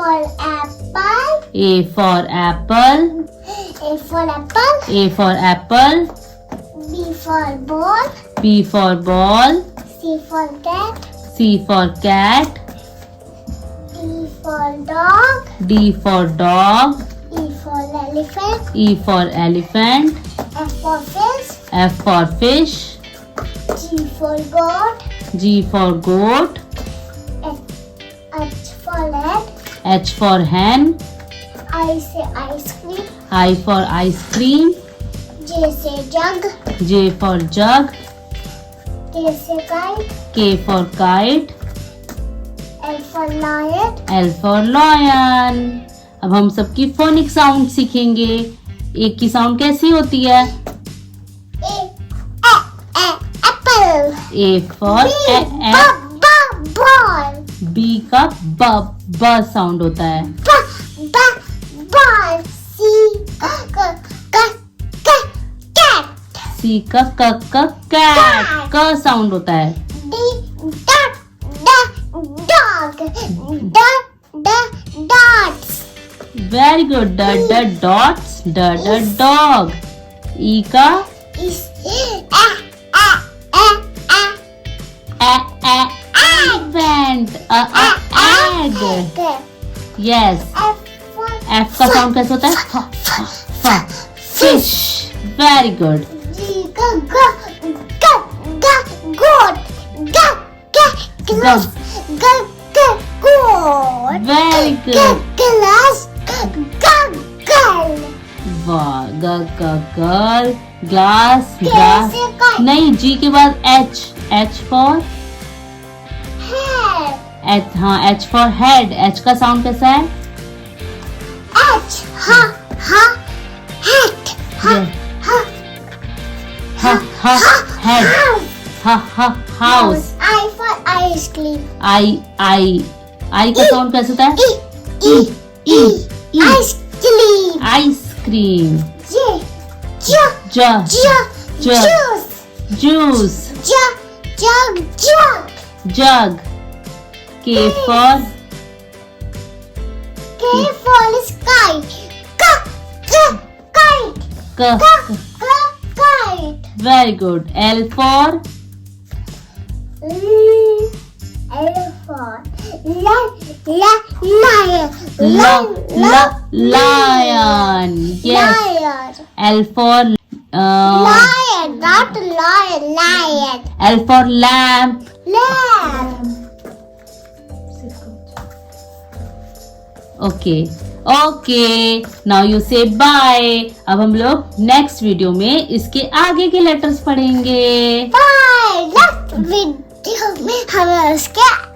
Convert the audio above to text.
for apple. A for apple. A for apple. A for apple. B for ball. B for ball. C for cat. C for cat. D for dog. D for dog. E for elephant. E for elephant. F for fish. F for fish. G for goat. G for goat. H for head. H for hen. I say ice cream. I for ice cream. J say jug. J for jug. K say kite. K for kite. L for lion. L for lion. अब हम सबकी phonic sound सीखेंगे। एक की sound कैसी होती है? Apple. A for Ball. B का ब साउंड होता है। Ball. C cat. C का कैट का साउंड होता है। D dog. Dots. Very good. ड डॉट्स ड डॉग। ई का एलिफेंट एग। यस। एफ का साउंड कैसे होता है? Fish. Very good. G goat. Goat. Very good. Glass. Girl. वाह। गर्ल। ग्लास। कैसे का- नहीं, जी के बाद H. H for Head. H. हाँ, एच फॉर हेड। एच का साउंड कैसा है? H. Hat. Head. House. I for ice cream. आई का साउंड कैसे होता है? Ice cream. Ice cream. Juice. Juice. Jug. K for K for sky. Kite. Very good. L for lion. Yes. L for Lion, not lion. L for lamp. Lamb. Okay. Now you say bye. अब हम लोग next video में इसके आगे के letters पढ़ेंगे। Bye. Next video में हमें उसके